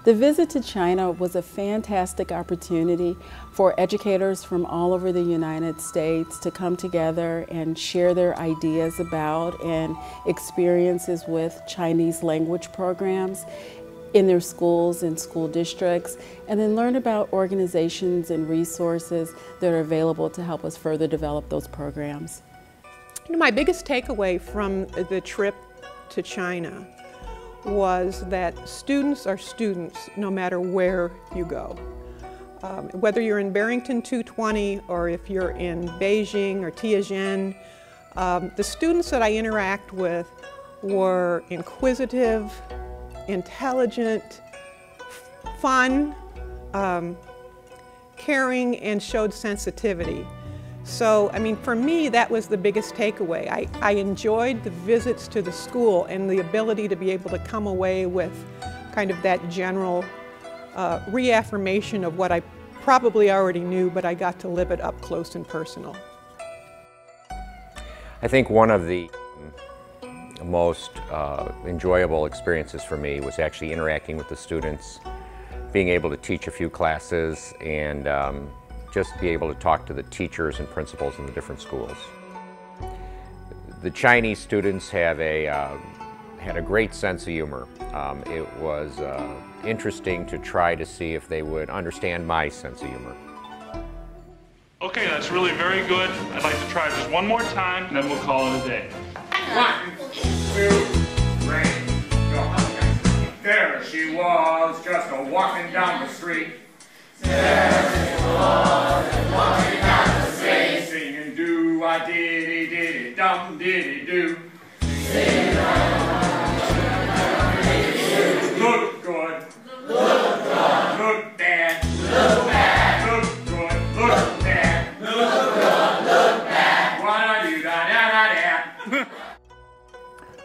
The visit to China was a fantastic opportunity for educators from all over the United States to come together and share their ideas about and experiences with Chinese language programs in their schools and school districts, and then learn about organizations and resources that are available to help us further develop those programs. My biggest takeaway from the trip to China was that students are students no matter where you go. Whether you're in Barrington 220 or if you're in Beijing or Tianjin, the students that I interact with were inquisitive, intelligent, fun, caring, and showed sensitivity. So, I mean, for me, that was the biggest takeaway. I enjoyed the visits to the school and the ability to be able to come away with kind of that general reaffirmation of what I probably already knew, but I got to live it up close and personal. I think one of the most enjoyable experiences for me was actually interacting with the students, being able to teach a few classes, and just be able to talk to the teachers and principals in the different schools. The Chinese students have had a great sense of humor. It was interesting to try to see if they would understand my sense of humor. Okay, that's really very good. I'd like to try just one more time, and then we'll call it a day. 1, 2, 3, go. There she was, just a-walking down the street. There she was, walking down the street. Singing do-I-diddy-diddy-dum diddy-do. Singing look good, look good, look bad, look bad, look good, look bad, look good, look bad. Why-da-do-da-da-da-da.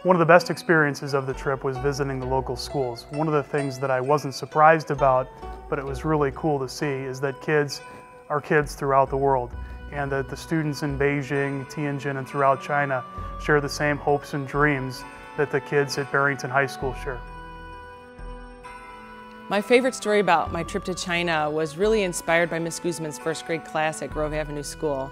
One of the best experiences of the trip was visiting the local schools. One of the things that I wasn't surprised about, but it was really cool to see, is that kids are kids throughout the world, and that the students in Beijing, Tianjin, and throughout China share the same hopes and dreams that the kids at Barrington High School share. My favorite story about my trip to China was really inspired by Miss Guzman's first grade class at Grove Avenue School.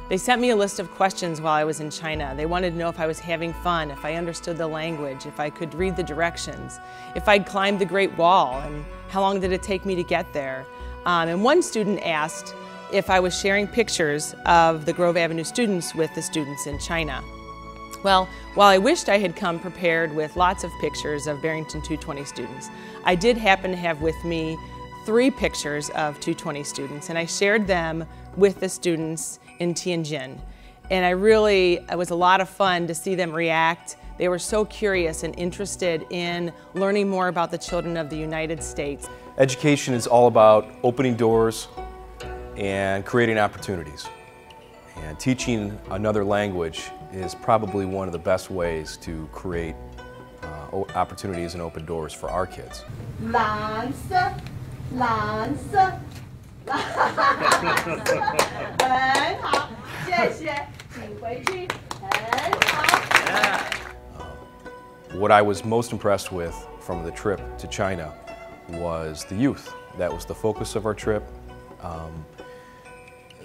They sent me a list of questions while I was in China. They wanted to know if I was having fun, if I understood the language, if I could read the directions, if I'd climbed the Great Wall, and how long did it take me to get there. And one student asked if I was sharing pictures of the Grove Avenue students with the students in China. Well, while I wished I had come prepared with lots of pictures of Barrington 220 students, I did happen to have with me 3 pictures of 220 students, and I shared them with the students in Tianjin. And it was a lot of fun to see them react. They were so curious and interested in learning more about the children of the United States. Education is all about opening doors and creating opportunities. And teaching another language is probably one of the best ways to create opportunities and open doors for our kids. 蓝色，蓝色，很好，谢谢，请回去，很好。 What I was most impressed with from the trip to China was the youth. That was the focus of our trip.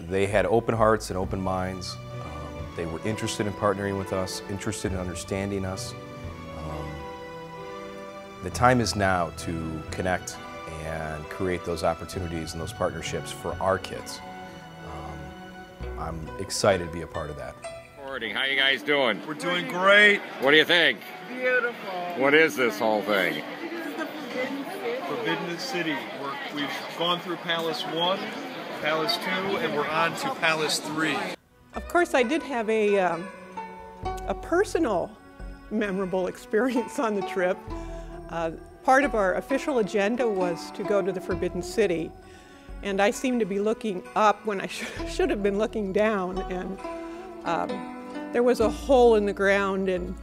They had open hearts and open minds. They were interested in partnering with us, interested in understanding us. The time is now to connect and create those opportunities and those partnerships for our kids. I'm excited to be a part of that. How you guys doing? We're doing great. What do you think? Beautiful. What is this whole thing? This is the Forbidden City. We've gone through Palace 1, Palace 2, and we're on to Palace 3. Of course, I did have a personal memorable experience on the trip. Part of our official agenda was to go to the Forbidden City, and I seemed to be looking up when I should have been looking down, and there was a hole in the ground, and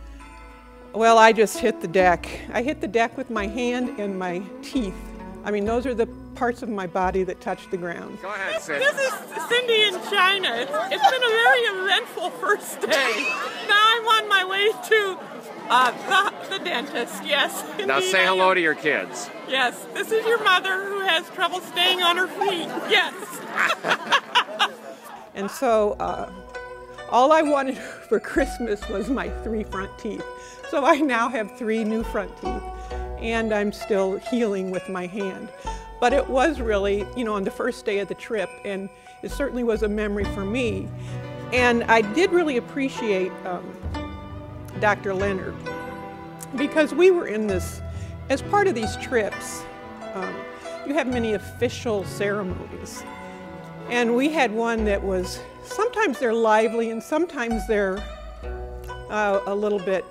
well, I just hit the deck. I hit the deck with my hand and my teeth. I mean, those are the parts of my body that touch the ground. Go ahead, Cindy. This is Cindy in China. It's been a very eventful first day. Now I'm on my way to The dentist, yes. Now say hello to your kids. Yes, this is your mother who has trouble staying on her feet. Yes. And so all I wanted for Christmas was my 3 front teeth. So I now have 3 new front teeth, and I'm still healing with my hand. But it was really, you know, on the first day of the trip, and it certainly was a memory for me. And I did really appreciate Dr. Leonard, because we were in this, as part of these trips, you have many official ceremonies. And we had one that was, sometimes they're lively and sometimes they're a little bit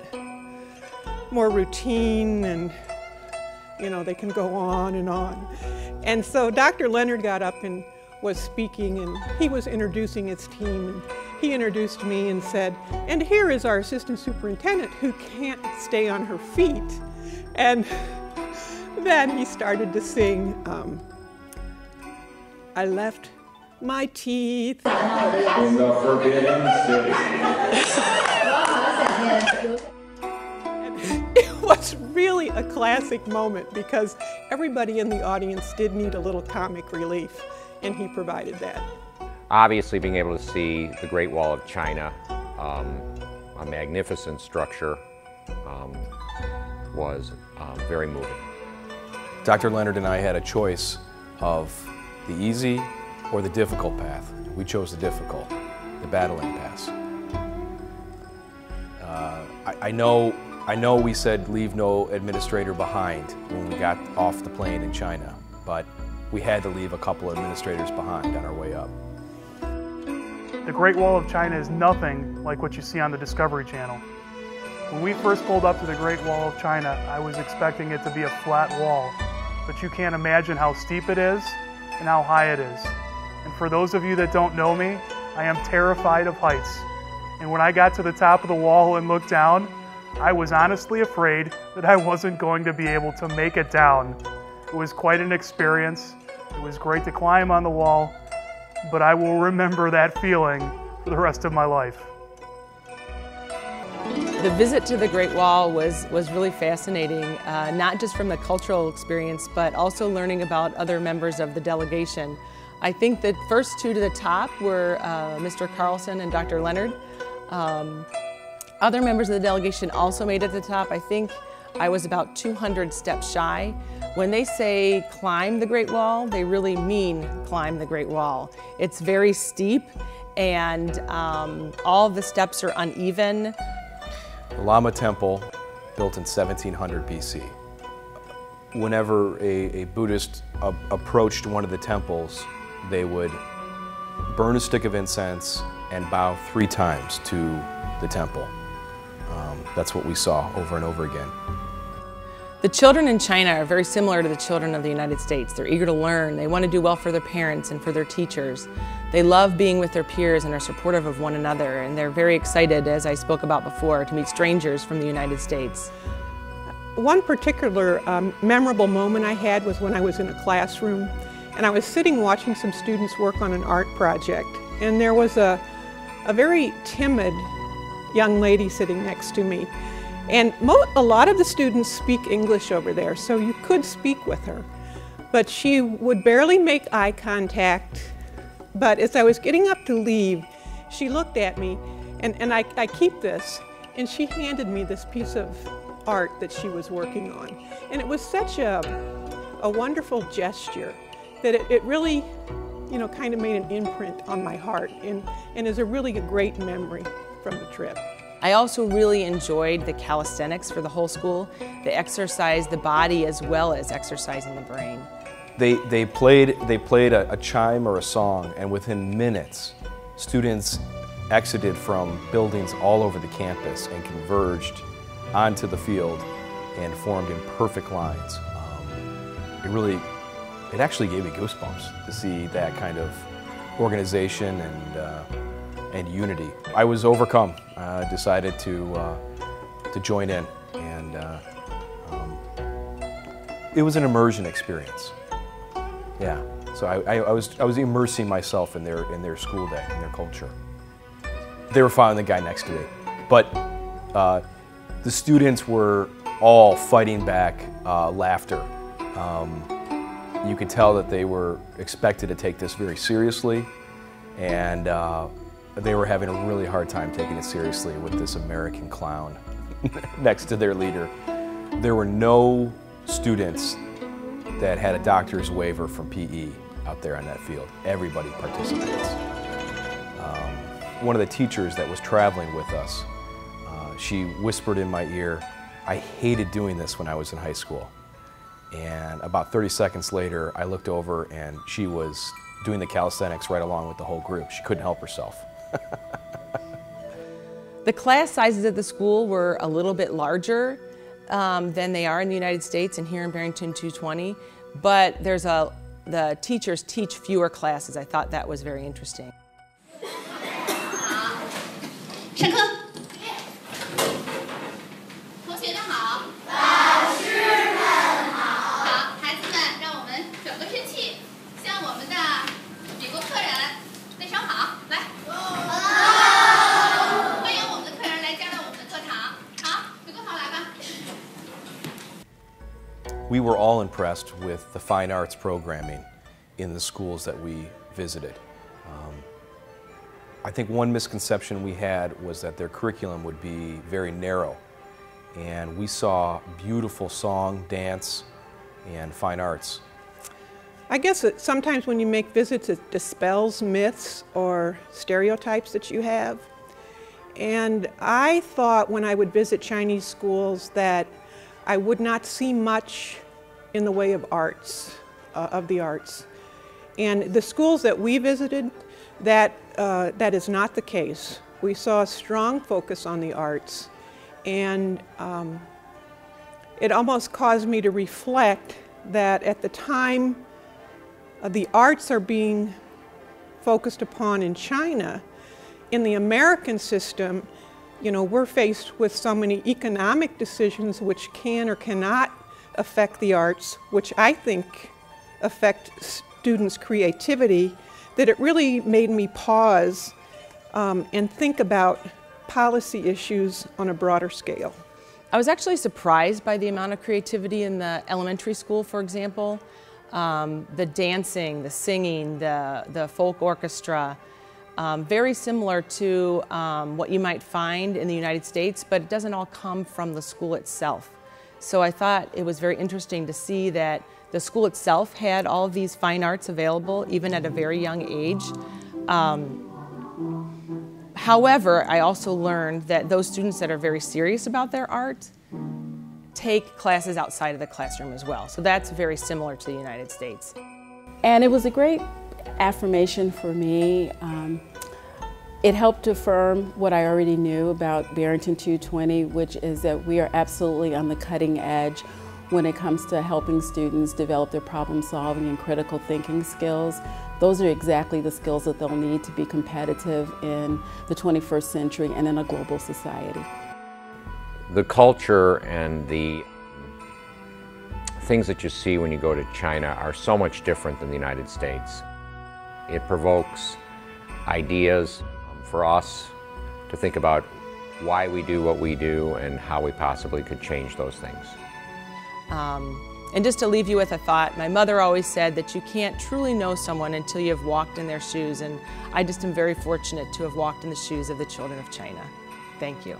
more routine, and you know, they can go on and on. And so Dr. Leonard got up and was speaking, and he was introducing his team, and he introduced me and said, and here is our assistant superintendent who can't stay on her feet. And then he started to sing, I left my teeth in the Forbidden City. It was really a classic moment, because everybody in the audience did need a little comic relief, and he provided that. Obviously, being able to see the Great Wall of China, a magnificent structure, was very moving. Dr. Leonard and I had a choice of the easy or the difficult path. We chose the difficult, the battling pass. I know we said leave no administrator behind when we got off the plane in China, but we had to leave a couple of administrators behind on our way up. The Great Wall of China is nothing like what you see on the Discovery Channel. When we first pulled up to the Great Wall of China, I was expecting it to be a flat wall, but you can't imagine how steep it is and how high it is. And for those of you that don't know me, I am terrified of heights. And when I got to the top of the wall and looked down, I was honestly afraid that I wasn't going to be able to make it down. It was quite an experience. It was great to climb on the wall, but I will remember that feeling for the rest of my life. The visit to the Great Wall was really fascinating, not just from the cultural experience, but also learning about other members of the delegation. I think the first 2 to the top were Mr. Carlson and Dr. Leonard. Other members of the delegation also made it to the top. I think I was about 200 steps shy. When they say climb the Great Wall, they really mean climb the Great Wall. It's very steep, and all of the steps are uneven. The Lama Temple, built in 1700 BC. Whenever a Buddhist approached one of the temples, they would burn a stick of incense and bow 3 times to the temple. That's what we saw over and over again. The children in China are very similar to the children of the United States. They're eager to learn. They want to do well for their parents and for their teachers. They love being with their peers and are supportive of one another, and they're very excited, as I spoke about before, to meet strangers from the United States. One particular memorable moment I had was when I was in a classroom, and I was sitting watching some students work on an art project, and there was a very timid young lady sitting next to me. And a lot of the students speak English over there, so you could speak with her. But she would barely make eye contact. But as I was getting up to leave, she looked at me, and I keep this, and she handed me this piece of art that she was working on. And it was such a wonderful gesture that it really, you know, kind of made an imprint on my heart, and is a really great memory from the trip. I also really enjoyed the calisthenics for the whole school. They exercised the body as well as exercising the brain. They played a chime or a song, and within minutes, students exited from buildings all over the campus and converged onto the field and formed in perfect lines. It actually gave me goosebumps to see that kind of organization and unity. I was overcome. I decided to join in, and it was an immersion experience. Yeah, so I was immersing myself in their school day, in their culture. They were following the guy next to me, but The students were all fighting back laughter. You could tell that they were expected to take this very seriously, and they were having a really hard time taking it seriously with this American clown next to their leader. There were no students that had a doctor's waiver from PE out there on that field. Everybody participates. One of the teachers that was traveling with us, she whispered in my ear, "I hated doing this when I was in high school." And about 30 seconds later, I looked over and she was doing the calisthenics right along with the whole group. She couldn't help herself. The class sizes at the school were a little bit larger than they are in the United States and here in Barrington 220, but the teachers teach fewer classes. I thought that was very interesting. 上课。同学们好。老师们好。好，孩子们，让我们转个身去，向我们的美国客人问声好，来。欢迎我们的客人来加入我们的课堂。好，回过头来吧。We were all impressed with the fine arts programming in the schools that we visited. I think one misconception we had was that their curriculum would be very narrow, and we saw beautiful song, dance, and fine arts. I guess that sometimes when you make visits, it dispels myths or stereotypes that you have. And I thought when I would visit Chinese schools that I would not see much in the way of arts, of the arts. And the schools that we visited, that is not the case. We saw a strong focus on the arts, and it almost caused me to reflect that at the time the arts are being focused upon in China, in the American system, you know, we're faced with so many economic decisions which can or cannot affect the arts, which I think affect students' creativity, that it really made me pause and think about policy issues on a broader scale. I was actually surprised by the amount of creativity in the elementary school, for example. The dancing, the singing, the folk orchestra, very similar to what you might find in the United States, but it doesn't all come from the school itself. So I thought it was very interesting to see that the school itself had all of these fine arts available, even at a very young age. However, I also learned that those students that are very serious about their art take classes outside of the classroom as well. So that's very similar to the United States. And it was a great affirmation for me. It helped affirm what I already knew about Barrington 220, which is that we are absolutely on the cutting edge when it comes to helping students develop their problem solving and critical thinking skills. Those are exactly the skills that they'll need to be competitive in the 21st century and in a global society. The culture and the things that you see when you go to China are so much different than the United States. It provokes ideas for us to think about why we do what we do and how we possibly could change those things. And just to leave you with a thought, my mother always said that you can't truly know someone until you have walked in their shoes, and I just am very fortunate to have walked in the shoes of the children of China. Thank you.